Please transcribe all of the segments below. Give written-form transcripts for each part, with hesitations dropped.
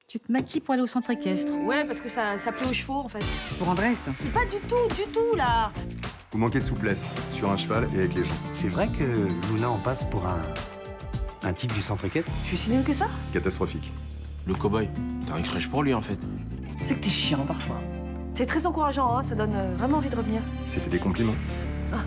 Tu te maquilles pour aller au centre équestre. Ouais, parce que ça plaît aux chevaux, en fait. C'est pour Andrés. Mais pas du tout, là. Vous manquez de souplesse sur un cheval et avec les gens. C'est vrai que Luna en passe pour un type du centre équestre? Je suis si nulle que ça. Catastrophique. Le cow-boy, t'as une crèche pour lui en fait. C'est que t'es chiant parfois. C'est très encourageant, hein, ça donne vraiment envie de revenir. C'était des compliments. Ça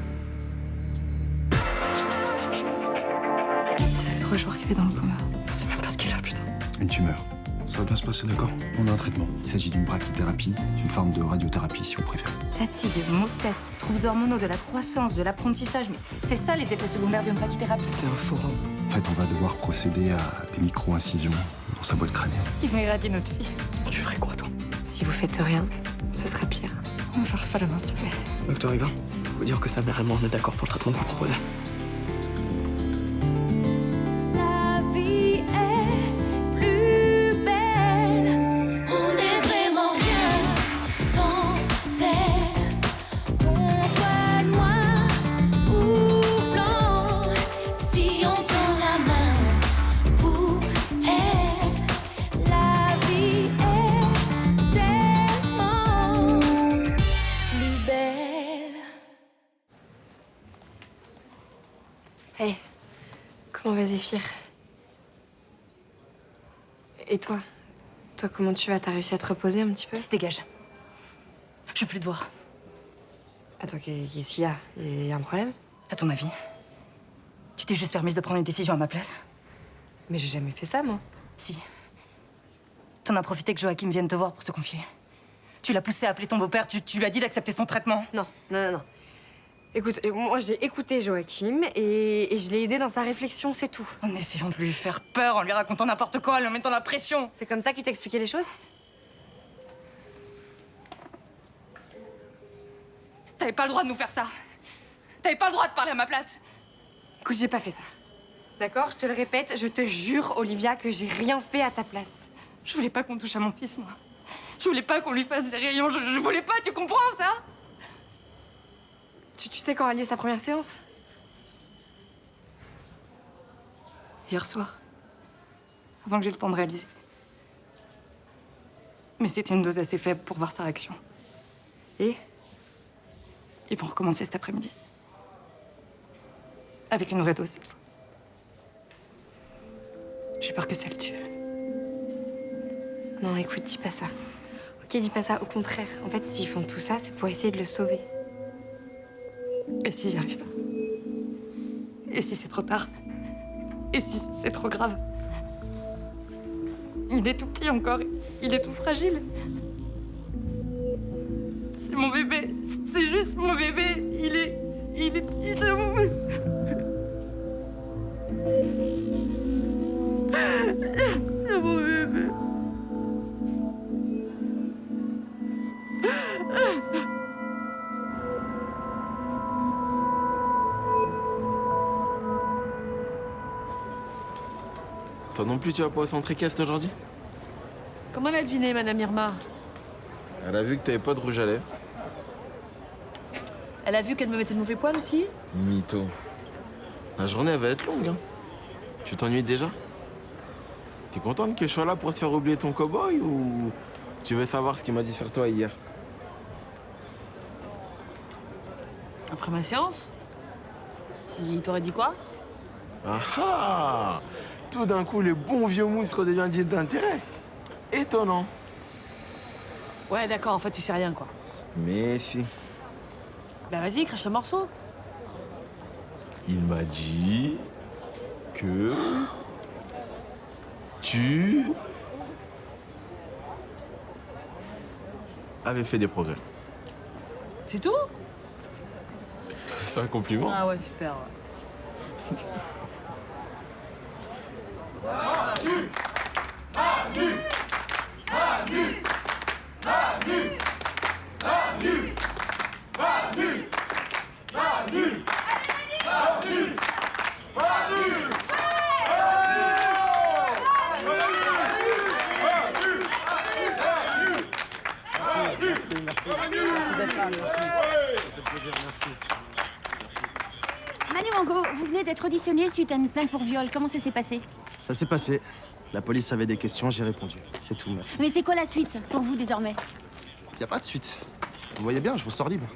fait 3 jours qu'il est dans le coma. C'est même pas ce qu'il a, putain. Une tumeur. Ça va bien se passer, d'accord? On a un traitement. Il s'agit d'une brachythérapie, d'une forme de radiothérapie, si vous préférez. Fatigue, maux de tête, troubles hormonaux, de la croissance, de l'apprentissage. Mais c'est ça les effets secondaires d'une brachythérapie. C'est un forum. En fait, on va devoir procéder à des micro-incisions dans sa boîte crânienne. Ils vont éradier notre fils. Tu ferais quoi, toi? Si vous faites rien, ce serait pire. On force pas la main, s'il te plaît. Docteur Yvain, faut dire que sa mère et moi on est d'accord pour le traitement que vous proposez. La vie est plus belle. On est vraiment rien sans elle. On soit noir ou blanc. Si on tend la main pour elle, la vie est tellement plus belle. Hey, comment va Zéphyr? Et toi? Toi, comment tu vas? T'as réussi à te reposer un petit peu? Dégage. Je veux plus te voir. Attends, qu'est-ce qu'il y a? Il y a un problème? À ton avis, tu t'es juste permise de prendre une décision à ma place? Mais j'ai jamais fait ça, moi. Si. T'en as profité que Joachim vienne te voir pour se confier. Tu l'as poussé à appeler ton beau-père, tu lui as dit d'accepter son traitement. Non. Écoute, moi j'ai écouté Joachim et je l'ai aidé dans sa réflexion, c'est tout. En essayant de lui faire peur, en lui racontant n'importe quoi, en lui mettant la pression. C'est comme ça qu'il t'expliquait les choses? T'avais pas le droit de nous faire ça. T'avais pas le droit de parler à ma place. Écoute, j'ai pas fait ça. D'accord? Je te le répète, je te jure, Olivia, que j'ai rien fait à ta place. Je voulais pas qu'on touche à mon fils, moi. Je voulais pas qu'on lui fasse des rayons, je voulais pas, tu comprends ça? Tu sais quand a lieu sa première séance? Hier soir. Avant que j'ai le temps de réaliser. Mais c'était une dose assez faible pour voir sa réaction. Et? Ils vont recommencer cet après-midi. Avec une vraie dose cette fois. J'ai peur que ça le tue. Non, écoute, dis pas ça. Ok, dis pas ça, au contraire. En fait, s'ils font tout ça, c'est pour essayer de le sauver. Et si j'y arrive pas? Et si c'est trop tard? Et si c'est trop grave? Il est tout petit encore, il est tout fragile. C'est mon bébé, c'est juste mon bébé. Il est mon bébé. C'est mon bébé. Toi non plus tu vas pas au centre équestre aujourd'hui? Comment elle a deviné, Madame Irma? Elle a vu que t'avais pas de rouge à lèvres. Elle a vu qu'elle me mettait le mauvais poil aussi? Mytho. La journée elle va être longue, hein. Tu t'ennuies déjà? T'es contente que je sois là pour te faire oublier ton cow-boy ou tu veux savoir ce qu'il m'a dit sur toi hier? Après ma séance? Il t'aurait dit quoi? Ah ah! Tout d'un coup, le bon vieux mousse redevient diète d'intérêt. Étonnant. Ouais, d'accord, en fait, tu sais rien, quoi. Mais si. Bah vas-y, crache un morceau. Il m'a dit que tu avais fait des progrès. C'est tout? C'est un compliment. Ah ouais, super. Ouais. Merci d'être là, merci. Ça fait plaisir, merci. Manu Mango, vous venez d'être auditionné suite à une plainte pour viol. Comment ça s'est passé? Ça s'est passé. La police avait des questions, j'ai répondu. C'est tout, merci. Mais c'est quoi la suite pour vous désormais? Y a pas de suite. Vous voyez bien, je vous sors libre.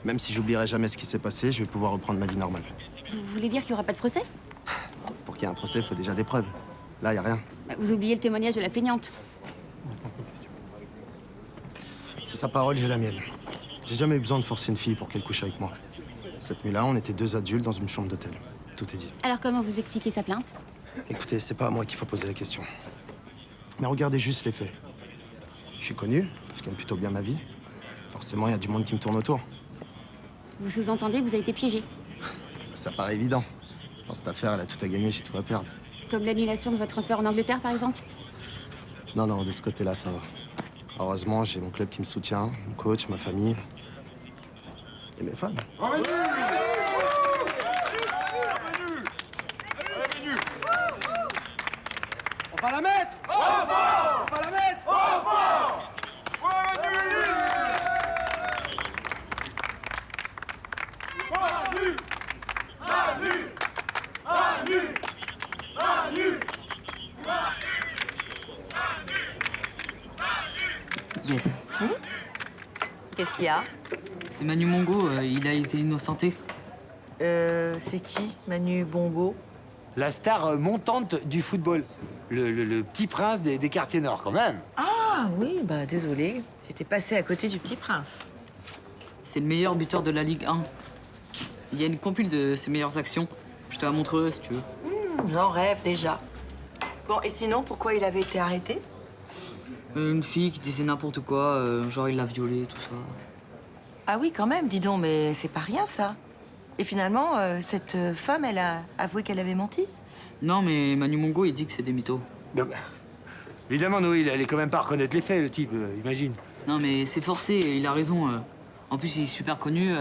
Même si j'oublierai jamais ce qui s'est passé, je vais pouvoir reprendre ma vie normale. Vous voulez dire qu'il n'y aura pas de procès? Pour qu'il y ait un procès, il faut déjà des preuves. Là, y a rien. Vous oubliez le témoignage de la plaignante. C'est sa parole, j'ai la mienne. J'ai jamais eu besoin de forcer une fille pour qu'elle couche avec moi. Cette nuit-là, on était 2 adultes dans une chambre d'hôtel. Tout est dit. Alors comment vous expliquez sa plainte? Écoutez, c'est pas à moi qu'il faut poser la question. Mais regardez juste les faits. Je suis connu, je gagne plutôt bien ma vie. Forcément, il y a du monde qui me tourne autour. Vous sous-entendez que vous avez été piégé? Ça paraît évident. Dans cette affaire, elle a tout à gagner, j'ai tout à perdre. Comme l'annulation de votre transfert en Angleterre, par exemple? Non, non, de ce côté-là, ça va. Heureusement, j'ai mon club qui me soutient, mon coach, ma famille. Et mes fans. On va la mettre! On va la mettre! Yes. Qu'est-ce qu'il y a? C'est Manu Mongo, il a été innocenté. C'est qui, Manu Bongo? La star montante du football. Le petit prince des quartiers nord, quand même. Ah oui, bah désolé, j'étais passée à côté du Petit Prince. C'est le meilleur buteur de la Ligue 1. Il y a une compile de ses meilleures actions. Je te la montrerai si tu veux. J'en rêve déjà. Bon, et sinon, pourquoi il avait été arrêté? Une fille qui disait n'importe quoi, genre il l'a violée, tout ça. Ah oui, quand même, dis donc, mais c'est pas rien, ça. Et finalement, cette femme, elle a avoué qu'elle avait menti? Non, mais Manu Mongo, il dit que c'est des mythos. Non, bah, évidemment, Noé, il allait quand même pas reconnaître les faits, le type, imagine. Non, mais c'est forcé, il a raison. En plus, il est super connu,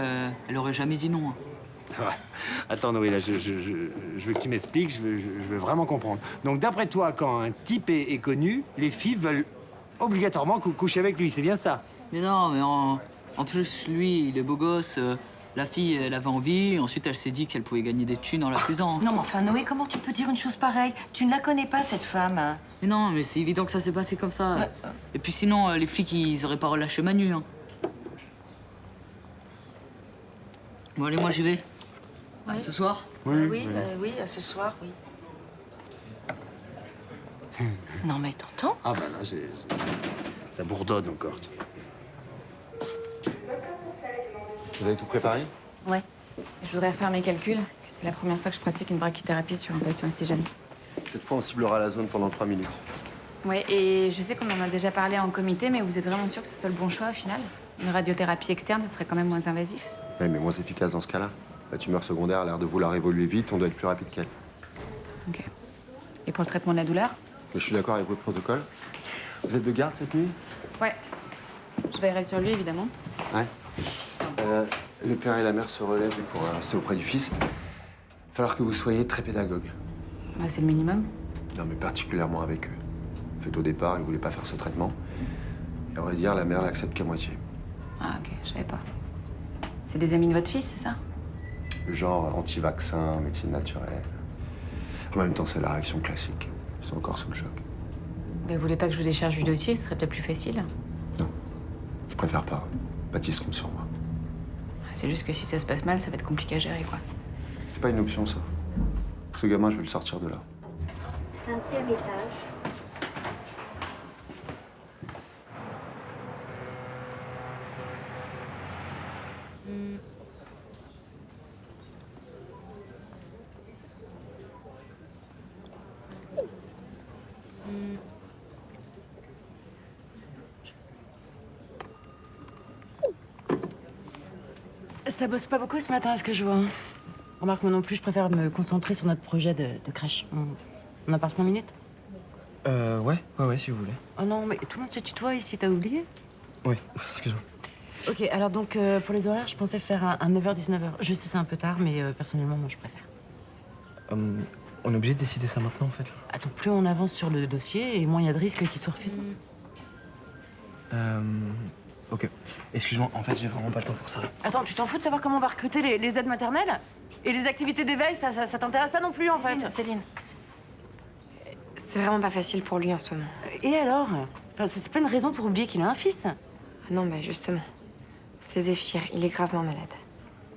elle aurait jamais dit non. Ouais. Attends, Noé, là, je veux que tu m'expliques, je veux vraiment comprendre. Donc, d'après toi, quand un type est connu, les filles veulent obligatoirement coucher avec lui, c'est bien ça? Mais non, mais en plus, lui, il est beau gosse. La fille, elle avait envie. Ensuite, elle s'est dit qu'elle pouvait gagner des thunes en l'accusant. Non, mais enfin, Noé, comment tu peux dire une chose pareille? Tu ne la connais pas, cette femme. Hein. Mais non, mais c'est évident que ça s'est passé comme ça. Et puis sinon, les flics, ils auraient pas relâché Manu. Hein. Bon, allez, moi, j'y vais. Ouais. À ce soir? Oui, à ce soir, oui. Non, mais t'entends? Ah bah là, ça bourdonne encore. Vous avez tout préparé? Ouais. Je voudrais refaire mes calculs. C'est la première fois que je pratique une brachythérapie sur un patient aussi jeune. Cette fois, on ciblera la zone pendant 3 minutes. Ouais, et je sais qu'on en a déjà parlé en comité, mais vous êtes vraiment sûr que ce soit le bon choix au final? Une radiothérapie externe, ça serait quand même moins invasif? Oui, mais moins efficace dans ce cas-là. La tumeur secondaire a l'air de vouloir évoluer vite, on doit être plus rapide qu'elle. Ok. Et pour le traitement de la douleur? Mais je suis d'accord avec votre protocole. Vous êtes de garde cette nuit? Ouais. Je veillerai sur lui, évidemment. Ouais. Le père et la mère se relèvent pour rester auprès du fils. Il va falloir que vous soyez très pédagogue. Bah, c'est le minimum. Non, mais particulièrement avec eux. En fait, au départ, ils ne voulaient pas faire ce traitement. Et à vrai dire, la mère l'accepte qu'à moitié. Ah, ok, je savais pas. C'est des amis de votre fils, c'est ça? Le genre anti-vaccin, médecine naturelle. En même temps, c'est la réaction classique. Ils sont encore sous le choc. Mais vous voulez pas que je vous décharge du dossier? Ce serait peut-être plus facile. Non, je préfère pas. Baptiste compte sur moi. C'est juste que si ça se passe mal, ça va être compliqué à gérer, quoi. C'est pas une option, ça. Ce gamin, je vais le sortir de là. 5e étage. Ça bosse pas beaucoup ce matin, à ce que je vois. Remarque, moi non plus, je préfère me concentrer sur notre projet de crèche. On en parle 5 minutes? Ouais, si vous voulez. Oh non, mais tout le monde se tutoie ici, t'as oublié? Oui, excuse-moi. Ok, alors donc, pour les horaires, je pensais faire un 9h-19h. Je sais, c'est un peu tard, mais personnellement, moi, je préfère. On est obligé de décider ça maintenant, en fait. Attends, plus on avance sur le dossier, et moins il y a de risques qu'il soit refusé. Ok. Excuse-moi, en fait, j'ai vraiment pas le temps pour ça. Attends, tu t'en fous de savoir comment on va recruter les aides maternelles? Et les activités d'éveil, ça t'intéresse pas non plus, en fait? Céline, C'est vraiment pas facile pour lui en ce moment. Et alors? Enfin, c'est pas une raison pour oublier qu'il a un fils. Non, bah justement. C'est Zéphyr, il est gravement malade.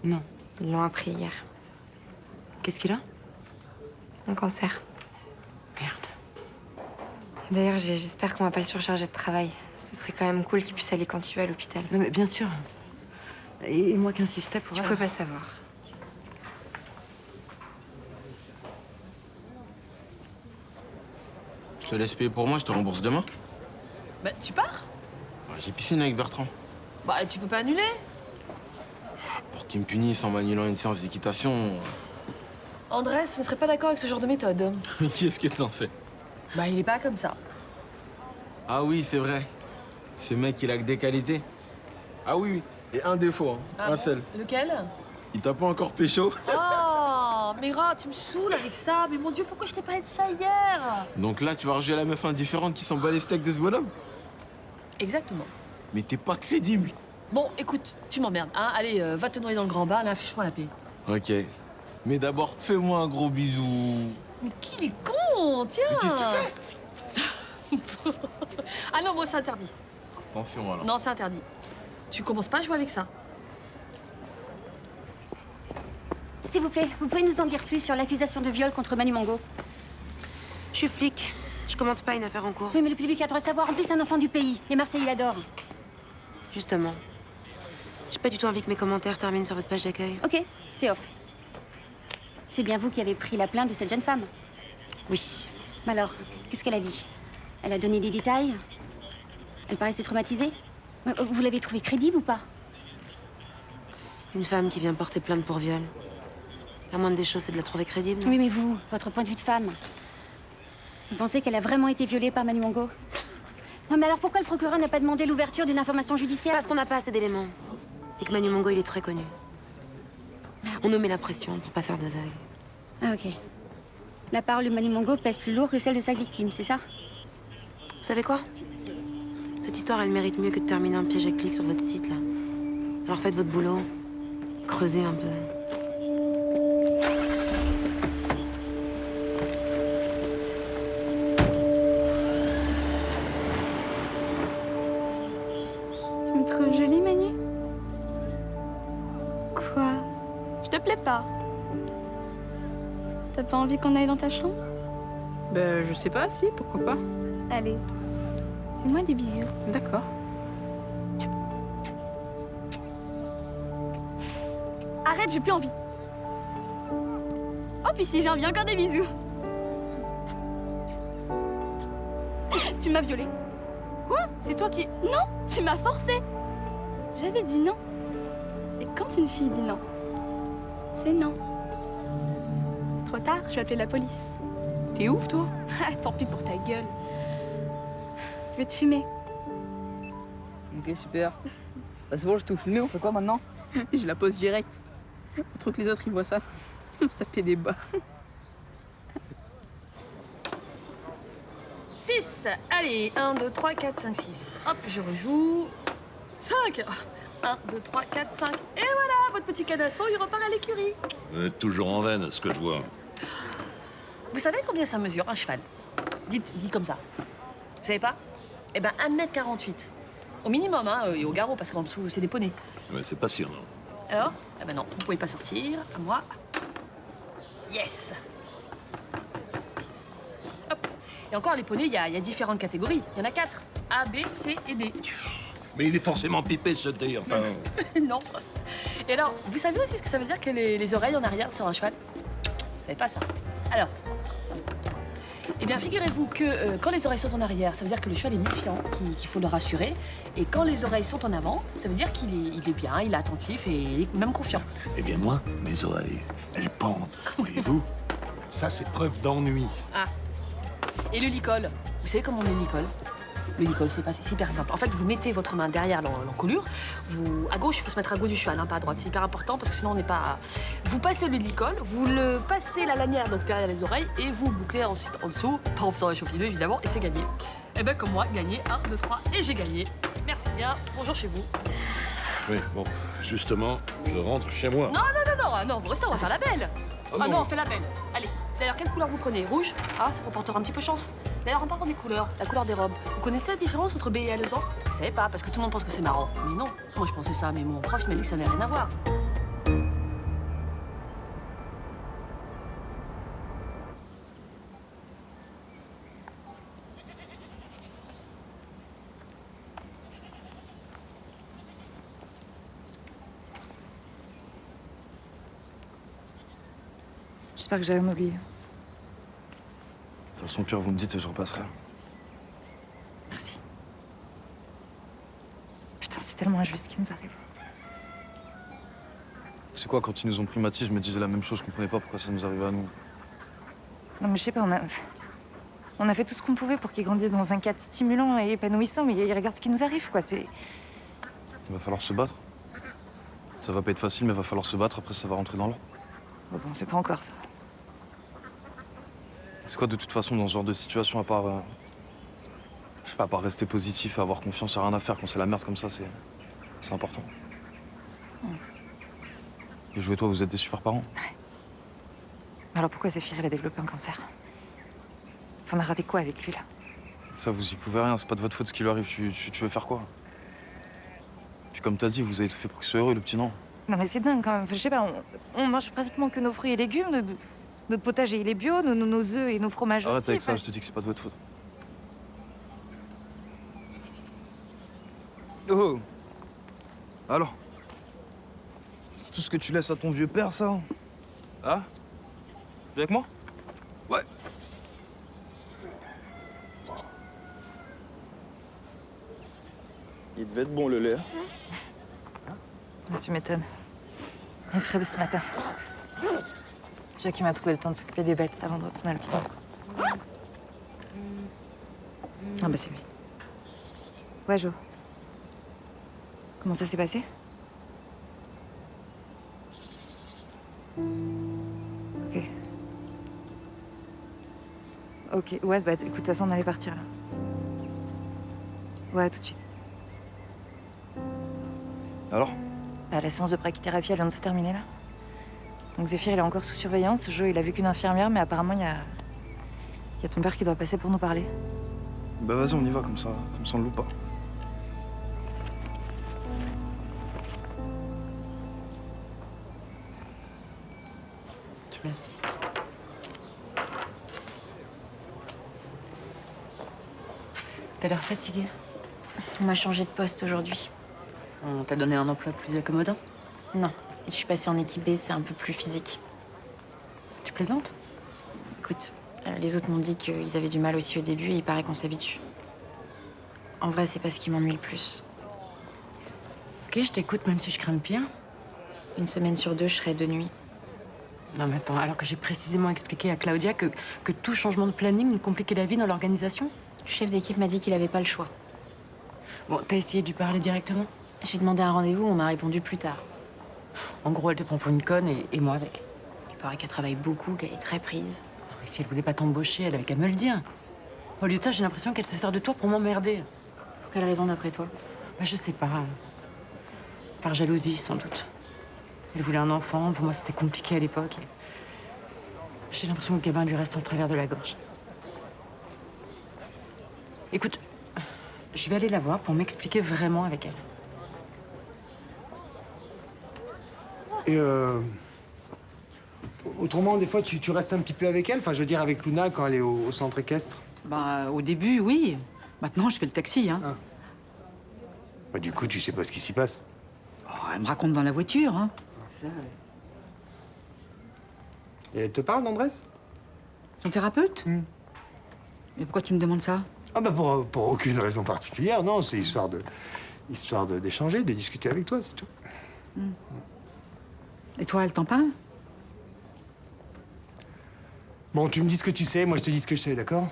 Non. Ils l'ont appris hier. Qu'est-ce qu'il a? Un cancer. Merde. D'ailleurs, j'espère qu'on va pas le surcharger de travail. Ce serait quand même cool qu'il puisse aller quand il va à l'hôpital. Non, mais bien sûr. Et moi qui insistais pour... Tu pouvais pas savoir. Je te laisse payer pour moi, je te rembourse demain. Bah, tu pars? Bah, j'ai piscine avec Bertrand. Bah, tu peux pas annuler. Pour qu'il me punisse en m'annulant une séance d'équitation. Andrés ne serait pas d'accord avec ce genre de méthode. Qu'est-ce que t'en fais? Bah, il est pas comme ça. Ah oui, c'est vrai. Ce mec, il a que des qualités. Ah oui, et un défaut, hein. Ah Un bon? seul. Lequel? Il t'a pas encore pécho? Oh, mais Ra, tu me saoules avec ça. Mais mon Dieu, pourquoi je t'ai parlé de ça hier? Donc là, tu vas rejouer la meuf indifférente qui s'en bat les steaks de ce bonhomme? Exactement. Mais t'es pas crédible. Bon, écoute, tu m'emmerdes, hein. Allez, va te noyer dans le grand bain, là, fiche-moi la paix. Ok. Mais d'abord, fais-moi un gros bisou. Mais qu'il est con, tiens. Mais qu'est-ce que tu fais? Ah non, moi, c'est interdit. Attention, alors. Non, c'est interdit. Tu commences pas à jouer avec ça. S'il vous plaît, vous pouvez nous en dire plus sur l'accusation de viol contre Manu Mongo? Je suis flic. Je commente pas une affaire en cours. Oui, mais le public a droit de savoir. En plus, c'est un enfant du pays. Les Marseillais l'adorent. Justement. J'ai pas du tout envie que mes commentaires terminent sur votre page d'accueil. Ok, c'est off. C'est bien vous qui avez pris la plainte de cette jeune femme? Oui. Mais alors, qu'est-ce qu'elle a dit? Elle a donné des détails? Elle paraissait traumatisée? Vous l'avez trouvée crédible ou pas? Une femme qui vient porter plainte pour viol. La moindre des choses, c'est de la trouver crédible. Oui, mais vous, votre point de vue de femme, vous pensez qu'elle a vraiment été violée par Manu Mongo? Non, mais alors pourquoi le procureur n'a pas demandé l'ouverture d'une information judiciaire? Parce qu'on n'a pas assez d'éléments. Et que Manu Mongo, il est très connu. On nous met la pression pour pas faire de vagues. Ah, ok. La parole de Manu Mongo pèse plus lourd que celle de sa victime, c'est ça? Vous savez quoi? Cette histoire, elle mérite mieux que de terminer un piège à clics sur votre site, là. Alors faites votre boulot. Creusez un peu. Tu me trouves jolie, Manu? Quoi? Je te plais pas? T'as pas envie qu'on aille dans ta chambre? Ben, je sais pas, si, pourquoi pas. Allez, fais-moi des bisous. D'accord. Arrête, j'ai plus envie. Oh, puis si j'ai envie, encore des bisous. Tu m'as violée. Quoi? C'est toi qui... Non, tu m'as forcé. J'avais dit non. Et quand une fille dit non, c'est non. Trop tard, je vais appeler la police. T'es ouf, toi? Ah, tant pis pour ta gueule. Je vais te fumer. Ok, super. Bah, c'est bon, je t'ai tout filmé, on fait quoi maintenant? Je la pose direct. Faut trop que les autres ils voient ça. On se tapait des bas. 6. Allez, 1, 2, 3, 4, 5, 6. Hop, je rejoue. 5. 1, 2, 3, 4, 5. Et voilà, votre petit canasson, il repart à l'écurie. Vous êtes toujours en veine, ce que je vois. Vous savez combien ça mesure, un cheval? Dites comme ça. Vous savez pas? Eh ben, 1m48. Au minimum, hein, et au garrot, parce qu'en dessous, c'est des poneys. Mais c'est pas sûr, non. Alors? Eh ben non, vous pouvez pas sortir. À moi. Yes! Hop. Et encore, les poneys, il y a différentes catégories. Il y en a 4. A, B, C et D. Mais il est forcément pipé, ce dé, enfin... Non. Et alors, vous savez aussi ce que ça veut dire que les oreilles en arrière sur un cheval? Vous savez pas ça? Alors, eh bien, figurez-vous que quand les oreilles sont en arrière, ça veut dire que le cheval est méfiant, qu'il faut le rassurer. Et quand les oreilles sont en avant, ça veut dire qu'il est bien, il est attentif et il est même confiant. Eh bien, moi, mes oreilles, elles pendent, voyez-vous? Ça, c'est preuve d'ennui. Ah. Et le licol, vous savez comment on met le licol? Le licol, c'est hyper simple. En fait, vous mettez votre main derrière l'encolure. À gauche, il faut se mettre à gauche du cheval, hein, pas à droite. C'est hyper important parce que sinon, on n'est pas... Vous passez le licol, vous le passez la lanière donc derrière les oreilles et vous bouclez ensuite en dessous, pas en faisant réchauffer l'œil, évidemment, et c'est gagné. Et ben comme moi, gagné, 1, 2, 3, et j'ai gagné. Merci bien, bonjour chez vous. Oui, bon, justement, je rentre chez moi. Non, vous restez, on va faire la belle. Ah non, on fait la belle. Allez, d'ailleurs, quelle couleur vous prenez? Rouge? Ah, ça comportera un petit peu chance. D'ailleurs, en parlant des couleurs, la couleur des robes, vous connaissez la différence entre B et L2 ans? Vous savez pas, parce que tout le monde pense que c'est marrant. Mais non, moi je pensais ça, mais mon prof il m'a dit que ça n'avait rien à voir. J'espère que j'allais m'oublier. De toute façon, pire, vous me dites et je repasserai. Merci. Putain, c'est tellement injuste ce qui nous arrive. Tu sais quoi, quand ils nous ont pris Mathis, je me disais la même chose, je comprenais pas pourquoi ça nous arrivait à nous. Non, mais je sais pas, on a fait tout ce qu'on pouvait pour qu'il grandisse dans un cadre stimulant et épanouissant, mais regarde ce qui nous arrive, quoi. C'est. Il va falloir se battre. Ça va pas être facile, mais il va falloir se battre, après ça va rentrer dans l'ordre. Bon, c'est pas encore ça. C'est quoi, de toute façon, dans ce genre de situation, à part. Je sais pas, à part rester positif et avoir confiance, y a rien à faire quand c'est la merde comme ça, c'est important. Et Jou et toi, vous êtes des super parents. Alors pourquoi Zéphyr, elle a développé un cancer? On a raté quoi avec lui, là? Ça, vous y pouvez rien, c'est pas de votre faute ce qui lui arrive, tu veux faire quoi? Puis comme t'as dit, vous avez tout fait pour qu'il soit heureux, le petit, non? Non, mais c'est dingue quand même. Enfin, je sais pas, on mange pratiquement que nos fruits et légumes, notre potager il est bio, nos œufs et nos fromages Arrête aussi. avec ça, je te dis que c'est pas de votre faute. Oh! Alors? C'est tout ce que tu laisses à ton vieux père, ça? Hein? Viens avec moi? Ouais. Il devait être bon, le lait. Ah, tu m'étonnes. Il est frais de ce matin. Jacques m'a trouvé le temps de s'occuper des bêtes avant de retourner à l'hôpital. Ah bah c'est lui. Ouais, Jo. Comment ça s'est passé? Ok. Ok, ouais, bah écoute, de toute façon, on allait partir là. Ouais, tout de suite. Alors? Bah, la séance de brachythérapie, elle vient de se terminer là. Donc Zéphyr, il est encore sous surveillance. Jo, il a vu qu'une infirmière, mais apparemment, il y a ton père qui doit passer pour nous parler. Bah vas-y, on y va, comme ça on le loupe pas. Merci. T'as l'air fatiguée. On m'a changé de poste aujourd'hui. On t'a donné un emploi plus accommodant? Non, je suis passée en équipe B, c'est un peu plus physique. Tu plaisantes? Écoute, les autres m'ont dit qu'ils avaient du mal aussi au début et il paraît qu'on s'habitue. En vrai, c'est pas ce qui m'ennuie le plus. Ok, je t'écoute même si je crains le pire. Une semaine sur 2, je serai de nuit. Non mais attends, alors que j'ai précisément expliqué à Claudia que tout changement de planning nous compliquait la vie dans l'organisation? Le chef d'équipe m'a dit qu'il avait pas le choix. Bon, t'as essayé de lui parler directement? J'ai demandé un rendez-vous, on m'a répondu plus tard. En gros, elle te prend pour une conne et moi avec. Il paraît qu'elle travaille beaucoup, qu'elle est très prise. Non, mais si elle voulait pas t'embaucher, elle avait qu'à me le dire. Au lieu de ça, j'ai l'impression qu'elle se sert de toi pour m'emmerder. Pour quelle raison d'après toi? Bah, je sais pas. Par jalousie, sans doute. Elle voulait un enfant, pour moi c'était compliqué à l'époque. J'ai l'impression que le gamin lui reste en travers de la gorge. Écoute, je vais aller la voir pour m'expliquer vraiment avec elle. Et autrement, des fois, tu restes un petit peu avec elle? Enfin, je veux dire, avec Luna, quand elle est au centre équestre? Bah, au début, oui. Maintenant, je fais le taxi, hein. Ah. Bah, du coup, tu sais pas ce qui s'y passe. Oh, elle me raconte dans la voiture, hein. Et elle te parle, d'Andrés? Son thérapeute? Mais pourquoi tu me demandes ça? Ah bah pour aucune raison particulière, non, c'est histoire d'échanger, de discuter avec toi, c'est tout. Et toi, elle t'en parle? Bon, tu me dis ce que tu sais, moi je te dis ce que je sais, d'accord?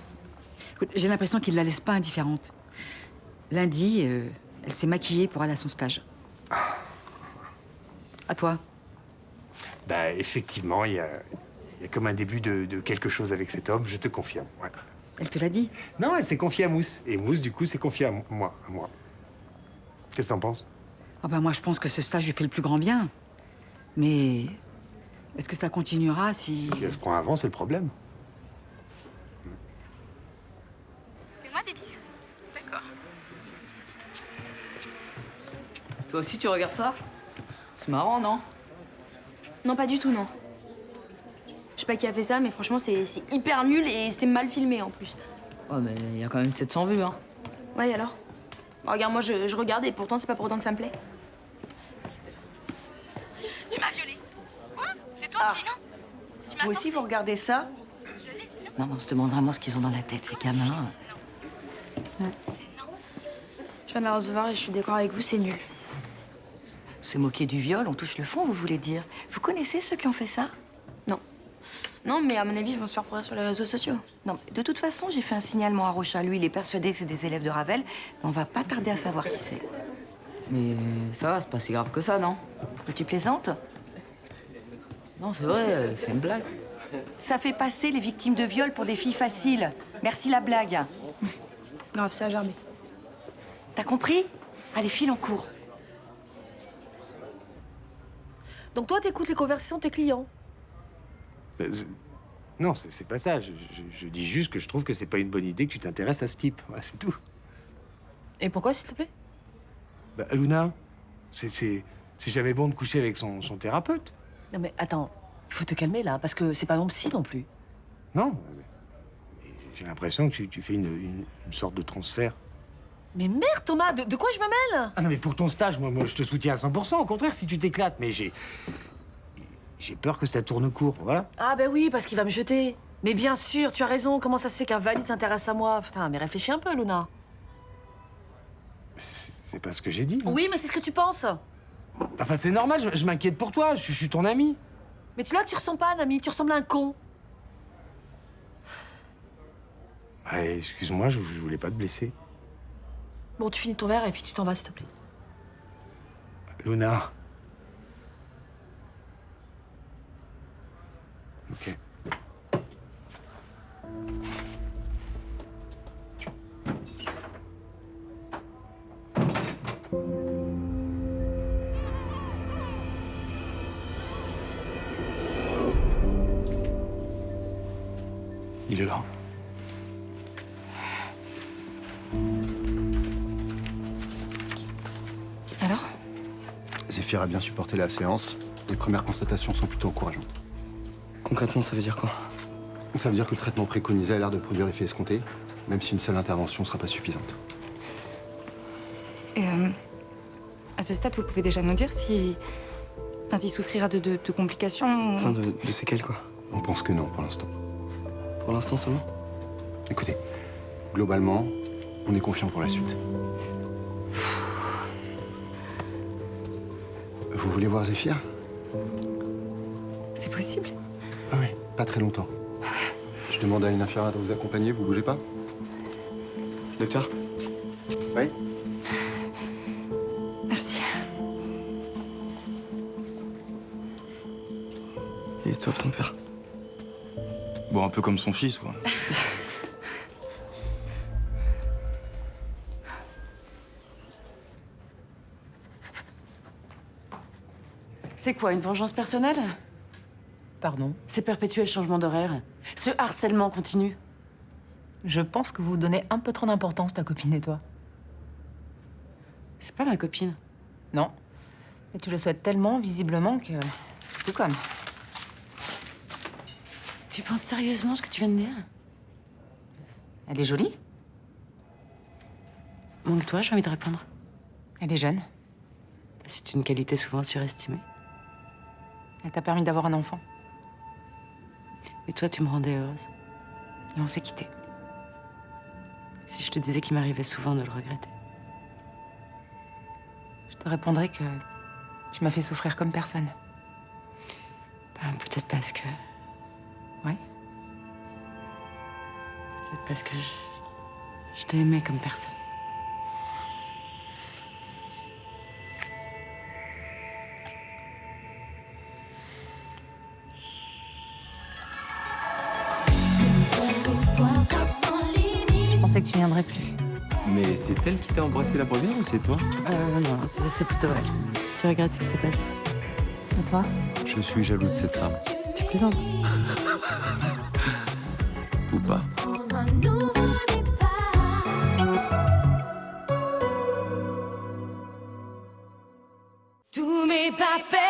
Écoute, j'ai l'impression qu'il la laisse pas indifférente. Lundi, elle s'est maquillée pour aller à son stage. À toi? Bah effectivement, il y a comme un début de quelque chose avec cet homme, je te confirme. Ouais. Elle te l'a dit? Non, elle s'est confiée à Mousse. Et Mousse, du coup, s'est confiée à moi. Qu'est-ce que t'en penses? Ah bah moi, je pense que ce stage lui fait le plus grand bien. Mais est-ce que ça continuera si... Si elle se prend avant, c'est le problème. Toi aussi, tu regardes ça? C'est marrant, non? Non, pas du tout, non. Je sais pas qui a fait ça, mais franchement, c'est hyper nul et c'est mal filmé en plus. Ouais, mais il y a quand même 700 vues, hein. Ouais, alors? Bah, regarde, moi, je regarde et pourtant, c'est pas pour autant que ça me plaît. Tu m'as violée. Quoi? C'est toi qui, non? Vous aussi, vous regardez ça? Non, mais on se demande vraiment ce qu'ils ont dans la tête, ces gamins. Je viens de la recevoir et je suis d'accord avec vous, c'est nul. Se moquer du viol, on touche le fond, vous voulez dire? Vous connaissez ceux qui ont fait ça? Non. Non, mais à mon avis, ils vont se faire pourrir sur les réseaux sociaux. Non, de toute façon, j'ai fait un signalement à Rocha. Lui, il est persuadé que c'est des élèves de Ravel. On va pas tarder à savoir qui c'est. Mais ça va, c'est pas si grave que ça, non? Mais tu plaisantes? Non, c'est vrai, c'est une blague. Ça fait passer les victimes de viol pour des filles faciles. Merci la blague. Grave, ça a germé. T'as compris? Allez, file en cours. Donc toi, t'écoutes les conversations de tes clients? Non, c'est pas ça. Je dis juste que je trouve que c'est pas une bonne idée que tu t'intéresses à ce type. Voilà, c'est tout. Et pourquoi, s'il te plaît? Bah, Luna, c'est jamais bon de coucher avec son thérapeute. Non mais attends, il faut te calmer là, parce que c'est pas mon psy non plus. Non, mais j'ai l'impression que tu fais une sorte de transfert. Mais merde Thomas, de quoi je me mêle? Ah non, mais pour ton stage, moi je te soutiens à 100%. Au contraire, si tu t'éclates, mais j'ai peur que ça tourne court, voilà. Ah ben oui, parce qu'il va me jeter. Mais bien sûr, tu as raison, comment ça se fait qu'un valide s'intéresse à moi? Putain, mais réfléchis un peu, Luna. C'est pas ce que j'ai dit. Hein. Oui, mais c'est ce que tu penses. Enfin, c'est normal, je m'inquiète pour toi, je suis ton ami. Mais tu ressembles pas à un ami, tu ressembles à un con. Ouais, excuse-moi, je voulais pas te blesser. Bon, tu finis ton verre et puis tu t'en vas, s'il te plaît. Luna. Ok. Il est là. Alors? Zéphyr a bien supporté la séance. Les premières constatations sont plutôt encourageantes. Concrètement, ça veut dire quoi? Ça veut dire que le traitement préconisé a l'air de produire l'effet escompté, même si une seule intervention ne sera pas suffisante. Et à ce stade, vous pouvez déjà nous dire si... Enfin, s'il souffrira de complications ou... Enfin, de séquelles, quoi. On pense que non, pour l'instant. Pour l'instant seulement? Écoutez, globalement, on est confiant pour la suite. Vous voulez voir Zéphyr? C'est possible? Ah oui, pas très longtemps. Je demande à une infirmière de vous accompagner, vous bougez pas? Docteur? Oui? Merci. Il est sauve ton père. Bon, un peu comme son fils, quoi. C'est quoi, une vengeance personnelle? Pardon? Ces perpétuels changements d'horaire? Ce harcèlement continu? Je pense que vous donnez un peu trop d'importance, ta copine et toi. C'est pas ma copine. Non. Mais tu le souhaites tellement, visiblement, que... Tout comme. Tu penses sérieusement ce que tu viens de dire? Elle est jolie? Manque toi, j'ai envie de répondre. Elle est jeune. C'est une qualité souvent surestimée. Elle t'a permis d'avoir un enfant. Et toi, tu me rendais heureuse. Et on s'est quittés. Si je te disais qu'il m'arrivait souvent de le regretter. Je te répondrais que tu m'as fait souffrir comme personne. Ben, peut-être parce que... Ouais. Peut-être parce que je t'ai aimé comme personne. Je pensais que tu viendrais plus. Mais c'est elle qui t'a embrassé la première ou c'est toi? Non, c'est plutôt elle. Tu regrettes ce qui s'est passé. Et toi? Je suis jaloux de cette femme. Tu plaisantes? Ou pas? Tous mes papels